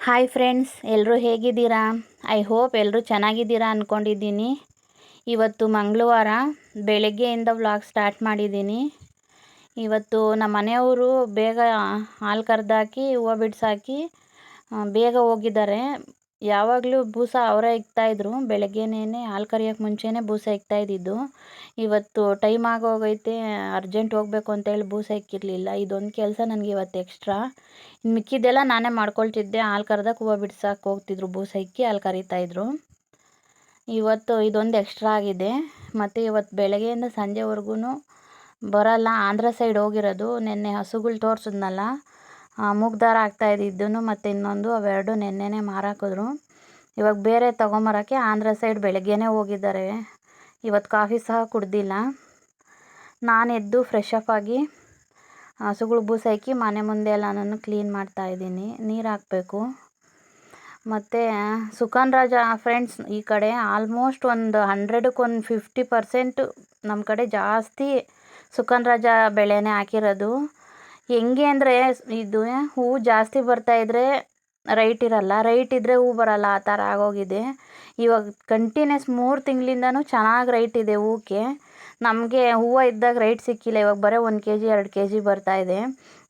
Hi friends, ಎಲ್ಲರೂ ಹೇಗಿದ್ದೀರಾ? I hope ಎಲ್ಲರೂ ಚೆನ್ನಾಗಿದ್ದೀರಾ ಅಂದ್ಕೊಂಡಿದ್ದೀನಿ. ಇವತ್ತು ಮಂಗಳವಾರ ಬೆಳಗ್ಗೆಯಿಂದ ವ್ಲಾಗ್ ಸ್ಟಾರ್ಟ್ ಮಾಡಿದ್ದೀನಿ. ಇವತ್ತು ನಮ್ಮ ಮನೆಯವರು ಬೇಗ ಹಾಲು ಕರೆದಾಕಿ ಹೂವು ಬಿಡಿಸಾಕಿ ಬೇಗ ಹೋಗಿದ್ದಾರೆ. ಯಾವಾಗಲೂ ಬೂಸ ಅವರೇ ಇಕ್ತಾಯಿದ್ರು. ಬೆಳಗ್ಗೆನೇ ಹಾಲು ಕರಿಯೋಕ್ಕೆ ಮುಂಚೆನೇ ಬೂಸ ಇಕ್ತಾಯಿದ್ದು. ಇವತ್ತು ಟೈಮ್ ಆಗೋಗೈತೆ, ಅರ್ಜೆಂಟ್ ಹೋಗಬೇಕು ಅಂತೇಳಿ ಬೂಸ ಇಕ್ಕಿರಲಿಲ್ಲ. ಇದೊಂದು ಕೆಲಸ ನನಗೆ ಇವತ್ತು ಎಕ್ಸ್ಟ್ರಾ. ಇನ್ನು ಮಿಕ್ಕಿದ್ದೆಲ್ಲ ನಾನೇ ಮಾಡ್ಕೊಳ್ತಿದ್ದೆ. ಹಾಲು ಕರೆದಾಗ ಹೂವು ಬಿಡ್ಸಕ್ಕೆ ಹೋಗ್ತಿದ್ರು, ಬೂಸ ಇಕ್ಕಿ ಹಾಲು ಕರಿತಾಯಿದ್ರು. ಇವತ್ತು ಇದೊಂದು ಎಕ್ಸ್ಟ್ರಾ ಆಗಿದೆ. ಮತ್ತು ಇವತ್ತು ಬೆಳಗ್ಗೆಯಿಂದ ಸಂಜೆವರೆಗೂ ಬರೋಲ್ಲ, ಆಂಧ್ರ ಸೈಡ್ ಹೋಗಿರೋದು. ನೆನ್ನೆ ಹಸುಗಳು ತೋರಿಸಿದ್ನಲ್ಲ, ಮೂಗ್ದಾರ ಆಗ್ತಾಯಿದ್ದು ಮತ್ತು ಇನ್ನೊಂದು, ಅವೆರಡು ನೆನ್ನೆನೇ ಮಾರಾಕಿದ್ರು. ಇವಾಗ ಬೇರೆ ತೊಗೊಂಬರೋಕ್ಕೆ ಆಂಧ್ರ ಸೈಡ್ ಬೆಳಗ್ಗೆನೇ ಹೋಗಿದ್ದಾರೆ. ಇವತ್ತು ಕಾಫಿ ಸಹ ಕುಡ್ದಿಲ್ಲ. ನಾನು ಎದ್ದು ಫ್ರೆಶ್ ಅಪ್ ಆಗಿ ಹಸುಗಳು ಬೂಸ ಇಕ್ಕಿ ಮನೆ ಮುಂದೆ ಎಲ್ಲನೂ ಕ್ಲೀನ್ ಮಾಡ್ತಾಯಿದ್ದೀನಿ. ನೀರು ಹಾಕಬೇಕು. ಮತ್ತು ಸುಖಾನ್ ರಾಜ ಫ್ರೆಂಡ್ಸ್, ಈ ಕಡೆ ಆಲ್ಮೋಸ್ಟ್ ಒಂದು 100ಕ್ಕೆ ಒಂದು 50% ನಮ್ಮ ಕಡೆ ಜಾಸ್ತಿ ಸುಖಾನ್ ರಾಜ ಬೆಳೆನೇ ಹಾಕಿರೋದು. ಹೆಂಗೆ ಅಂದರೆ, ಇದು ಹೂವು ಜಾಸ್ತಿ ಬರ್ತಾಯಿದ್ರೆ ರೈಟ್ ಇರಲ್ಲ, ರೈಟ್ ಇದ್ದರೆ ಹೂವು ಬರಲ್ಲ, ಆ ಥರ ಆಗೋಗಿದೆ. ಇವಾಗ ಕಂಟಿನ್ಯೂಸ್ 3 ತಿಂಗಳಿಂದನೂ ಚೆನ್ನಾಗಿ ರೈಟ್ ಇದೆ ಹೂಕ್ಕೆ. ನಮಗೆ ಹೂವು ಇದ್ದಾಗ ರೈಟ್ ಸಿಕ್ಕಿಲ್ಲ. ಇವಾಗ ಬರೀ 1 kg 2 kg ಬರ್ತಾಯಿದೆ.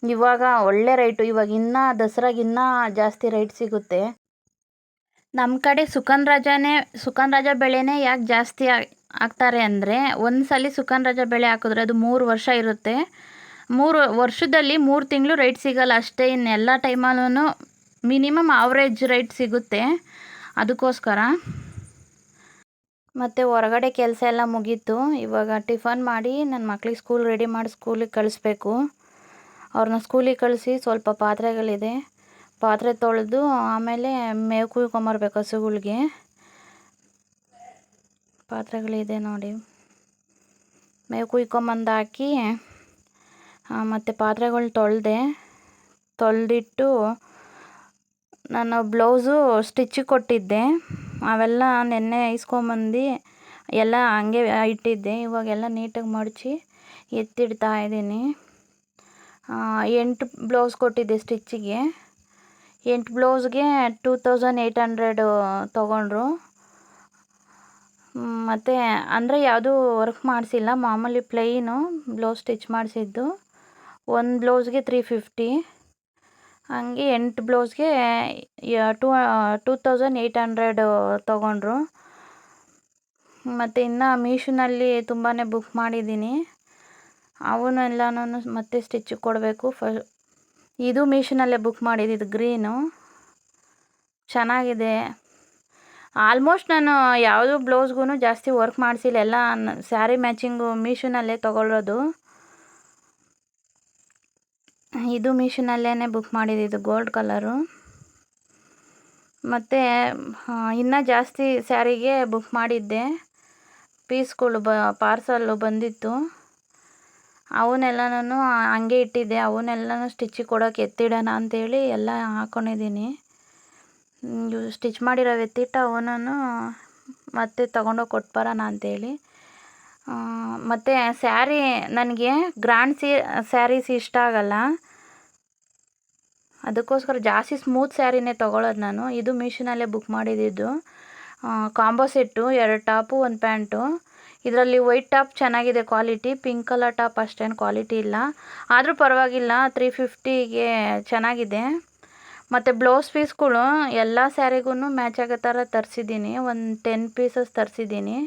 ಇವಾಗ ಒಳ್ಳೆ ರೈಟು. ಇವಾಗ ಇನ್ನೂ ದಸರಾಗೆ ಇನ್ನೂ ಜಾಸ್ತಿ ರೈಟ್ ಸಿಗುತ್ತೆ. ನಮ್ಮ ಕಡೆ ಸುಖಾನ್ ರಾಜ ಬೆಳೆನೇ ಯಾಕೆ ಜಾಸ್ತಿ ಹಾಕ್ತಾರೆ ಅಂದರೆ, ಒಂದು ಸಲ ಸುಖಾನ್ ರಾಜ ಬೆಳೆ ಹಾಕಿದ್ರೆ ಅದು 3 ವರ್ಷ ಇರುತ್ತೆ. 3 ವರ್ಷದಲ್ಲಿ 3 ತಿಂಗಳು ರೈಟ್ ಸಿಗಲ್ಲ ಅಷ್ಟೇ. ಇನ್ನೆಲ್ಲ ಟೈಮಲ್ಲೂ ಮಿನಿಮಮ್ ಆವ್ರೇಜ್ ರೈಟ್ ಸಿಗುತ್ತೆ. ಅದಕ್ಕೋಸ್ಕರ. ಮತ್ತು ಹೊರಗಡೆ ಕೆಲಸ ಎಲ್ಲ ಮುಗೀತು. ಇವಾಗ ಟಿಫನ್ ಮಾಡಿ ನನ್ನ ಮಕ್ಳಿಗೆ ಸ್ಕೂಲ್ ರೆಡಿ ಮಾಡಿ ಸ್ಕೂಲಿಗೆ ಕಳಿಸ್ಬೇಕು. ಅವ್ರನ್ನ ಸ್ಕೂಲಿಗೆ ಕಳಿಸಿ ಸ್ವಲ್ಪ ಪಾತ್ರೆಗಳಿದೆ, ಪಾತ್ರೆ ತೊಳೆದು ಆಮೇಲೆ ಮೇವು ಕುಯ್ಕೊಂಬರ್ಬೇಕು ಹಸುಗಳಿಗೆ. ಪಾತ್ರೆಗಳಿದೆ ನೋಡಿ, ಮೇವು ಕುಯ್ಕೊಂಬಂದು ಹಾಕಿ ಮತ್ತು ಪಾತ್ರೆಗಳು ತೊಳೆದಿಟ್ಟು ನಾನು ಬ್ಲೌಸು ಸ್ಟಿಚ್ಚಿಗೆ ಕೊಟ್ಟಿದ್ದೆ. ಅವೆಲ್ಲ ನೆನ್ನೆ ಇಸ್ಕೊಂಬಂದು ಎಲ್ಲ ಹಂಗೆ ಇಟ್ಟಿದ್ದೆ. ಇವಾಗೆಲ್ಲ ನೀಟಾಗಿ ಮಡಚಿ ಎತ್ತಿಡ್ತಾ ಇದ್ದೀನಿ. 8 ಬ್ಲೌಸ್ ಕೊಟ್ಟಿದ್ದೆ ಸ್ಟಿಚ್ಚಿಗೆ. 8 ಬ್ಲೌಸ್ಗೆ 2800 ತೊಗೊಂಡ್ರು. ಮತ್ತು ಅಂದರೆ ಯಾವುದೂ ವರ್ಕ್ ಮಾಡಿಸಿಲ್ಲ, ಮಾಮೂಲಿ ಪ್ಲೈನು ಬ್ಲೌಸ್ ಸ್ಟಿಚ್ ಮಾಡಿಸಿದ್ದು. ಒಂದು ಬ್ಲೌಸ್ಗೆ 350. ಹಂಗೆ 8 ಬ್ಲೌಸ್ಗೆ 2800 ತೊಗೊಂಡ್ರು. ಮತ್ತು ಇನ್ನು ಮೀಶೋನಲ್ಲಿ ತುಂಬಾ ಬುಕ್ ಮಾಡಿದ್ದೀನಿ. ಅವನ್ನೆಲ್ಲನೂ ಮತ್ತೆ ಸ್ಟಿಚ್ಚಿಗೆ ಕೊಡಬೇಕು. ಇದು ಮೀಶೋನಲ್ಲೇ ಬುಕ್ ಮಾಡಿದ್ದು, ಗ್ರೀನು ಚೆನ್ನಾಗಿದೆ. ಆಲ್ಮೋಸ್ಟ್ ನಾನು ಯಾವುದೂ ಬ್ಲೌಸ್ಗೂ ಜಾಸ್ತಿ ವರ್ಕ್ ಮಾಡಿಸಿಲ್ಲ, ಎಲ್ಲ ಸ್ಯಾರಿ ಮ್ಯಾಚಿಂಗು ಮೀಶೋನಲ್ಲೇ ತೊಗೊಳ್ಳೋದು. ಇದು ಮೀಶೋನಲ್ಲೇ ಬುಕ್ ಮಾಡಿದ್ದು, ಗೋಲ್ಡ್ ಕಲರು. ಮತ್ತು ಇನ್ನೂ ಜಾಸ್ತಿ ಸ್ಯಾರಿಗೆ ಬುಕ್ ಮಾಡಿದ್ದೆ. ಪೀಸ್ಗಳು ಪಾರ್ಸಲ್ಲು ಬಂದಿತ್ತು. ಅವನ್ನೆಲ್ಲನೂ ಹಂಗೆ ಇಟ್ಟಿದ್ದೆ. ಅವನ್ನೆಲ್ಲನೂ ಸ್ಟಿಚ್ಚಿಗೆ ಕೊಡೋಕೆ ಎತ್ತಿಡೋಣ ಅಂಥೇಳಿ ಎಲ್ಲ ಹಾಕ್ಕೊಂಡಿದ್ದೀನಿ. ಸ್ಟಿಚ್ ಮಾಡಿರೋ ಎತ್ತಿಟ್ಟು ಅವನನ್ನು ಮತ್ತೆ ತೊಗೊಂಡೋಗಿ ಕೊಟ್ಬರೋಣ ಅಂಥೇಳಿ. ಮತ್ತು ಸ್ಯಾರಿ ನನಗೆ ಗ್ರ್ಯಾಂಡ್ ಸ್ಯಾರೀಸ್ ಇಷ್ಟ ಆಗಲ್ಲ. ಅದಕ್ಕೋಸ್ಕರ ಜಾಸ್ತಿ ಸ್ಮೂತ್ ಸ್ಯಾರಿನೇ ತೊಗೊಳ್ಳೋದು ನಾನು. ಇದು ಮೀಶೋನಲ್ಲೇ ಬುಕ್ ಮಾಡಿದ್ದು. Combo set, 2 top 1 pant. ಇದರಲ್ಲಿ ವೈಟ್ ಟಾಪ್ ಚೆನ್ನಾಗಿದೆ ಕ್ವಾಲಿಟಿ, ಪಿಂಕ್ ಕಲರ್ ಟಾಪ್ ಅಷ್ಟೇನು ಕ್ವಾಲಿಟಿ ಇಲ್ಲ, ಆದರೂ ಪರವಾಗಿಲ್ಲ. 350ಗೆ ಚೆನ್ನಾಗಿದೆ. ಮತ್ತು ಬ್ಲೌಸ್ ಪೀಸ್ಗಳು ಎಲ್ಲ ಸ್ಯಾರಿಗೂ ಮ್ಯಾಚ್ ಆಗೋ ಥರ ತರಿಸಿದ್ದೀನಿ. ಒಂದು 10 ಪೀಸಸ್ ತರಿಸಿದ್ದೀನಿ.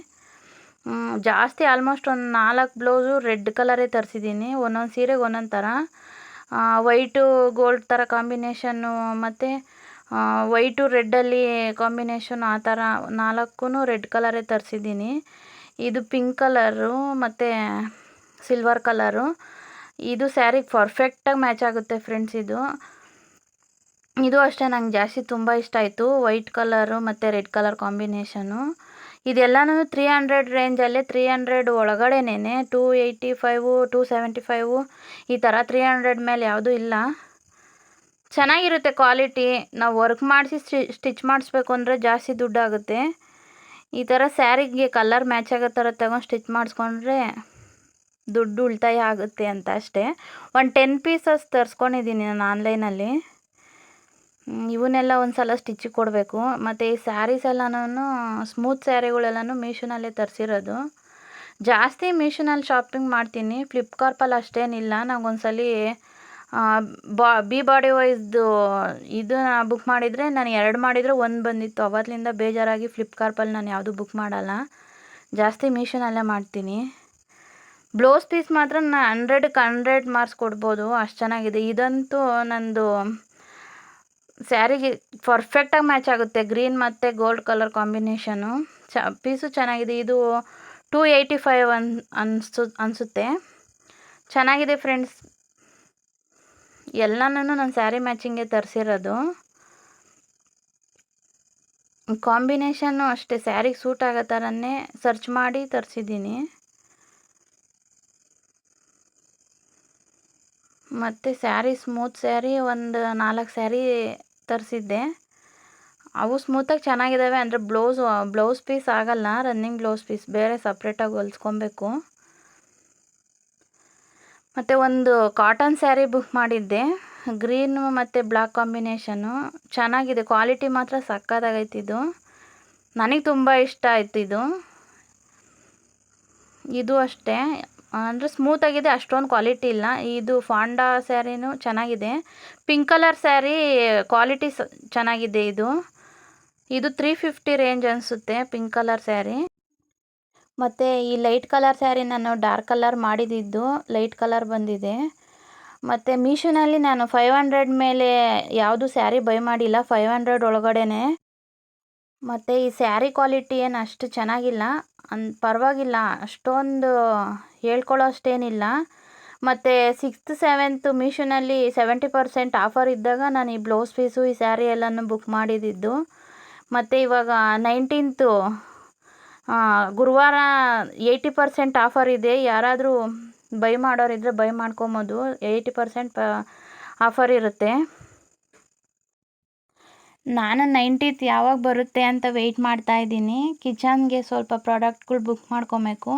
ಜಾಸ್ತಿ ಆಲ್ಮೋಸ್ಟ್ ಒಂದು 4 ಬ್ಲೌಸು ರೆಡ್ ಕಲರೇ ತರಿಸಿದ್ದೀನಿ. ಒಂದೊಂದು ಸೀರೆಗೆ ಒಂದೊಂದು ಥರ, ವೈಟು ಗೋಲ್ಡ್ ಥರ ಕಾಂಬಿನೇಷನ್ನು, ಮತ್ತು ವೈಟು ರೆಡ್ಡಲ್ಲಿ ಕಾಂಬಿನೇಷನ್, ಆ ಥರ 4ಕ್ಕೂ ರೆಡ್ ಕಲರೇ ತರಿಸಿದ್ದೀನಿ. ಇದು ಪಿಂಕ್ ಕಲರು ಮತ್ತು ಸಿಲ್ವರ್ ಕಲರು. ಇದು ಸ್ಯಾರಿಗೆ ಪರ್ಫೆಕ್ಟಾಗಿ ಮ್ಯಾಚ್ ಆಗುತ್ತೆ ಫ್ರೆಂಡ್ಸ್. ಇದು ಅಷ್ಟೇ ನಂಗೆ ಜಾಸ್ತಿ ತುಂಬ ಇಷ್ಟ ಆಯಿತು, ವೈಟ್ ಕಲರು ಮತ್ತು ರೆಡ್ ಕಲರ್ ಕಾಂಬಿನೇಷನು. ಇದೆಲ್ಲನೂ 300 ರೇಂಜಲ್ಲೇ, 300 ಒಳಗಡೆನೇ. 285 275 ಈ ಥರ, 300 ಮೇಲೆ ಯಾವುದೂ ಇಲ್ಲ. ಚೆನ್ನಾಗಿರುತ್ತೆ ಕ್ವಾಲಿಟಿ. ನಾವು ವರ್ಕ್ ಮಾಡಿಸಿ ಸ್ಟಿಚ್ ಮಾಡಿಸ್ಬೇಕು ಅಂದರೆ ಜಾಸ್ತಿ ದುಡ್ಡಾಗುತ್ತೆ. ಈ ಥರ ಸ್ಯಾರಿಗೆ ಕಲರ್ ಮ್ಯಾಚ್ ಆಗೋ ಥರ ತಗೊಂಡು ಸ್ಟಿಚ್ ಮಾಡಿಸ್ಕೊಂಡ್ರೆ ದುಡ್ಡು ಉಳಿತಾಯ ಆಗುತ್ತೆ ಅಂತ ಅಷ್ಟೇ. ಒಂದು 10 ಪೀಸಸ್ ತರಿಸ್ಕೊಂಡಿದ್ದೀನಿ ನಾನು ಆನ್ಲೈನಲ್ಲಿ. ಇವನ್ನೆಲ್ಲ ಒಂದು ಸಲ ಸ್ಟಿಚಿಗೆ ಕೊಡಬೇಕು. ಮತ್ತು ಈ ಸ್ಯಾರೀಸ್ ಎಲ್ಲನೂ ಸ್ಮೂತ್ ಸ್ಯಾರಿಗಳೆಲ್ಲನೂ ಮೀಶೋನಲ್ಲೇ ತರಿಸಿರೋದು. ಜಾಸ್ತಿ ಮೀಶೋನಲ್ಲಿ ಶಾಪಿಂಗ್ ಮಾಡ್ತೀನಿ, ಫ್ಲಿಪ್ಕಾರ್ಟಲ್ಲಿ ಅಷ್ಟೇನಿಲ್ಲ. ನಂಗೊಂದ್ಸಲ ಬಿ ಬಾಡಿ ವೈಸ್ದು ಇದನ್ನ ಬುಕ್ ಮಾಡಿದರೆ ನಾನು 2 ಮಾಡಿದರೆ 1 ಬಂದಿತ್ತು. ಅವತ್ತಿಂದ ಬೇಜಾರಾಗಿ ಫ್ಲಿಪ್ಕಾರ್ಟಲ್ಲಿ ನಾನು ಯಾವುದು ಬುಕ್ ಮಾಡಲ್ಲ, ಜಾಸ್ತಿ ಮೀಶೋನಲ್ಲೇ ಮಾಡ್ತೀನಿ. ಬ್ಲೌಸ್ ಪೀಸ್ ಮಾತ್ರ ನಾನು 100ಕ್ಕೆ 100 ಮಾರ್ಕ್ಸ್ ಕೊಡ್ಬೋದು, ಅಷ್ಟು ಚೆನ್ನಾಗಿದೆ. ಇದಂತೂ ನಂದು ಸ್ಯಾರಿಗೆ ಪರ್ಫೆಕ್ಟಾಗಿ ಮ್ಯಾಚ್ ಆಗುತ್ತೆ, ಗ್ರೀನ್ ಮತ್ತು ಗೋಲ್ಡ್ ಕಲರ್ ಕಾಂಬಿನೇಷನು. ಪೀಸು ಚೆನ್ನಾಗಿದೆ. ಇದು 285 ಅನಿಸುತ್ತೆ. ಚೆನ್ನಾಗಿದೆ ಫ್ರೆಂಡ್ಸ್. ಎಲ್ಲನೂ ನಾನು ಸ್ಯಾರಿ ಮ್ಯಾಚಿಂಗೇ ತರಿಸಿರೋದು. ಕಾಂಬಿನೇಷನ್ನು ಅಷ್ಟೇ ಸ್ಯಾರಿಗೆ ಸೂಟ್ ಆಗೋ ಥರನೇ ಸರ್ಚ್ ಮಾಡಿ ತರಿಸಿದ್ದೀನಿ. ಮತ್ತು ಸ್ಯಾರಿ ಸ್ಮೂತ್ ಸ್ಯಾರಿ ಒಂದು 4 ಸ್ಯಾರಿ ತರಿಸಿದ್ದೆ. ಅವು ಸ್ಮೂತಾಗಿ ಚೆನ್ನಾಗಿದ್ದಾವೆ. ಅಂದರೆ ಬ್ಲೌಸ್ ಪೀಸ್ ಆಗಲ್ಲ, ರನ್ನಿಂಗ್ ಬ್ಲೌಸ್ ಪೀಸ್ ಬೇರೆ ಸಪ್ರೇಟಾಗಿ ಹೊಲಿಸ್ಕೊಬೇಕು. ಮತ್ತು ಒಂದು ಕಾಟನ್ ಸ್ಯಾರಿ ಬುಕ್ ಮಾಡಿದ್ದೆ, ಗ್ರೀನು ಮತ್ತು ಬ್ಲ್ಯಾಕ್ ಕಾಂಬಿನೇಷನು. ಚೆನ್ನಾಗಿದೆ, ಕ್ವಾಲಿಟಿ ಮಾತ್ರ ಸಕ್ಕತ್ತಾಗೈತೆ. ಇದು ನನಗೆ ತುಂಬ ಇಷ್ಟ ಆಯಿತು. ಇದು ಅಷ್ಟೇ, ಅಂದರೆ ಸ್ಮೂತಾಗಿದೆ, ಅಷ್ಟೊಂದು ಕ್ವಾಲಿಟಿ ಇಲ್ಲ. ಇದು ಫಾಂಡಾ ಸ್ಯಾರಿನೂ ಚೆನ್ನಾಗಿದೆ. ಪಿಂಕ್ ಕಲರ್ ಸ್ಯಾರಿ ಕ್ವಾಲಿಟಿ ಚೆನ್ನಾಗಿದೆ. ಇದು 350 ರೇಂಜ್ ಅನಿಸುತ್ತೆ, ಪಿಂಕ್ ಕಲರ್ ಸ್ಯಾರಿ. ಮತ್ತು ಈ ಲೈಟ್ ಕಲರ್ ಸ್ಯಾರಿ ನಾನು ಡಾರ್ಕ್ ಕಲರ್ ಮಾಡಿದ್ದು, ಲೈಟ್ ಕಲರ್ ಬಂದಿದೆ. ಮತ್ತು ಮೀಶೋನಲ್ಲಿ ನಾನು 500 ಮೇಲೆ ಯಾವುದು ಸ್ಯಾರಿ ಬೈ ಮಾಡಿಲ್ಲ, 500 ಒಳಗಡೆನೆ. ಮತ್ತು ಈ ಸ್ಯಾರಿ ಕ್ವಾಲಿಟಿ ಏನು ಅಷ್ಟು ಚೆನ್ನಾಗಿಲ್ಲ, ಪರವಾಗಿಲ್ಲ, ಅಷ್ಟೊಂದು ಹೇಳ್ಕೊಳ್ಳೋ ಅಷ್ಟೇನಿಲ್ಲ. ಮತ್ತು 6th 7th ಮೀಶೋನಲ್ಲಿ 70% ಆಫರ್ ಇದ್ದಾಗ ನಾನು ಈ ಬ್ಲೌಸ್ ಪೀಸು ಈ ಸ್ಯಾರಿ ಎಲ್ಲನೂ ಬುಕ್ ಮಾಡಿದ್ದು. ಮತ್ತು ಇವಾಗ 19th ಗುರುವಾರ 80% ಆಫರ್ ಇದೆ. ಯಾರಾದರೂ ಬೈ ಮಾಡೋರಿದ್ದರೆ ಬೈ ಮಾಡ್ಕೊಬೋದು, 80% ಆಫರ್ ಇರುತ್ತೆ. ನಾನು 19th ಯಾವಾಗ ಬರುತ್ತೆ ಅಂತ ವೆಯ್ಟ್ ಮಾಡ್ತಾಯಿದ್ದೀನಿ. ಕಿಚನ್ಗೆ ಸ್ವಲ್ಪ ಪ್ರಾಡಕ್ಟ್ಗಳು ಬುಕ್ ಮಾಡ್ಕೊಬೇಕು,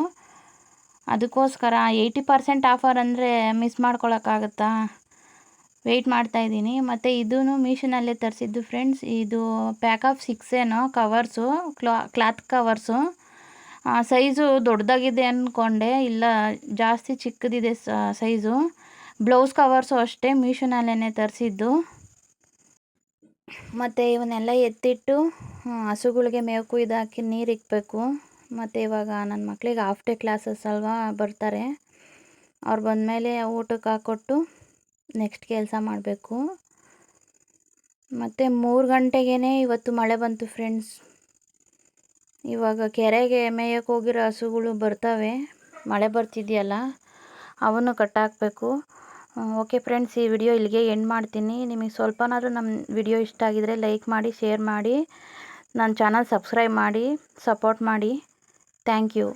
ಅದಕ್ಕೋಸ್ಕರ 80% ಆಫರ್ ಅಂದರೆ ಮಿಸ್ ಮಾಡ್ಕೊಳಕ್ಕಾಗತ್ತಾ, ವೆಯ್ಟ್ ಮಾಡ್ತಾಯಿದ್ದೀನಿ. ಮತ್ತು ಇದೂ ಮೀಶೋನಲ್ಲೇ ತರಿಸಿದ್ದು ಫ್ರೆಂಡ್ಸ್. ಇದು pack of 6 covers, cloth covers. Size ದೊಡ್ಡದಾಗಿದೆ ಅಂದ್ಕೊಂಡೆ, ಇಲ್ಲ ಜಾಸ್ತಿ ಚಿಕ್ಕದಿದೆ ಸೈಜು. ಬ್ಲೌಸ್ ಕವರ್ಸು ಅಷ್ಟೇ ಮೀಶೋನಲ್ಲೇ ತರಿಸಿದ್ದು. ಮತ್ತು ಇವನ್ನೆಲ್ಲ ಎತ್ತಿಟ್ಟು ಹಸುಗಳಿಗೆ ಮೇವು ಕುಯ್ದಾಕಿ ನೀರು ಇಕ್ಕಬೇಕು. ಮತ್ತು ಇವಾಗ ನನ್ನ ಮಕ್ಕಳಿಗೆ ಹಾಫ್ ಡೇ ಕ್ಲಾಸಸ್ ಅಲ್ವಾ, ಬರ್ತಾರೆ. ಅವ್ರು ಬಂದಮೇಲೆ ಊಟಕ್ಕೆ ಹಾಕ್ಕೊಟ್ಟು ನೆಕ್ಸ್ಟ್ ಕೆಲಸ ಮಾಡಬೇಕು. ಮತ್ತು 3 ಗಂಟೆಗೇ ಇವತ್ತು ಮಳೆ ಬಂತು ಫ್ರೆಂಡ್ಸ್. ಇವಾಗ ಕೆರೆಗೆ ಮೇಯಕ್ಕೆ ಹೋಗಿರೋ ಹಸುಗಳು ಬರ್ತವೆ, ಮಳೆ ಬರ್ತಿದೆಯಲ್ಲ, ಅವನ್ನು ಕಟ್ಟಾಕಬೇಕು. ಓಕೆ ಫ್ರೆಂಡ್ಸ್, ಈ ವಿಡಿಯೋ ಇಲ್ಲಿಗೆ ಎಂಡ್ ಮಾಡ್ತೀನಿ. ನಿಮಗೆ ಸ್ವಲ್ಪನಾದರೂ ನಮ್ಮ ವಿಡಿಯೋ ಇಷ್ಟ ಆಗಿದರೆ ಲೈಕ್ ಮಾಡಿ, ಶೇರ್ ಮಾಡಿ, ನನ್ನ ಚಾನಲ್ ಸಬ್ಸ್ಕ್ರೈಬ್ ಮಾಡಿ, ಸಪೋರ್ಟ್ ಮಾಡಿ. Thank you.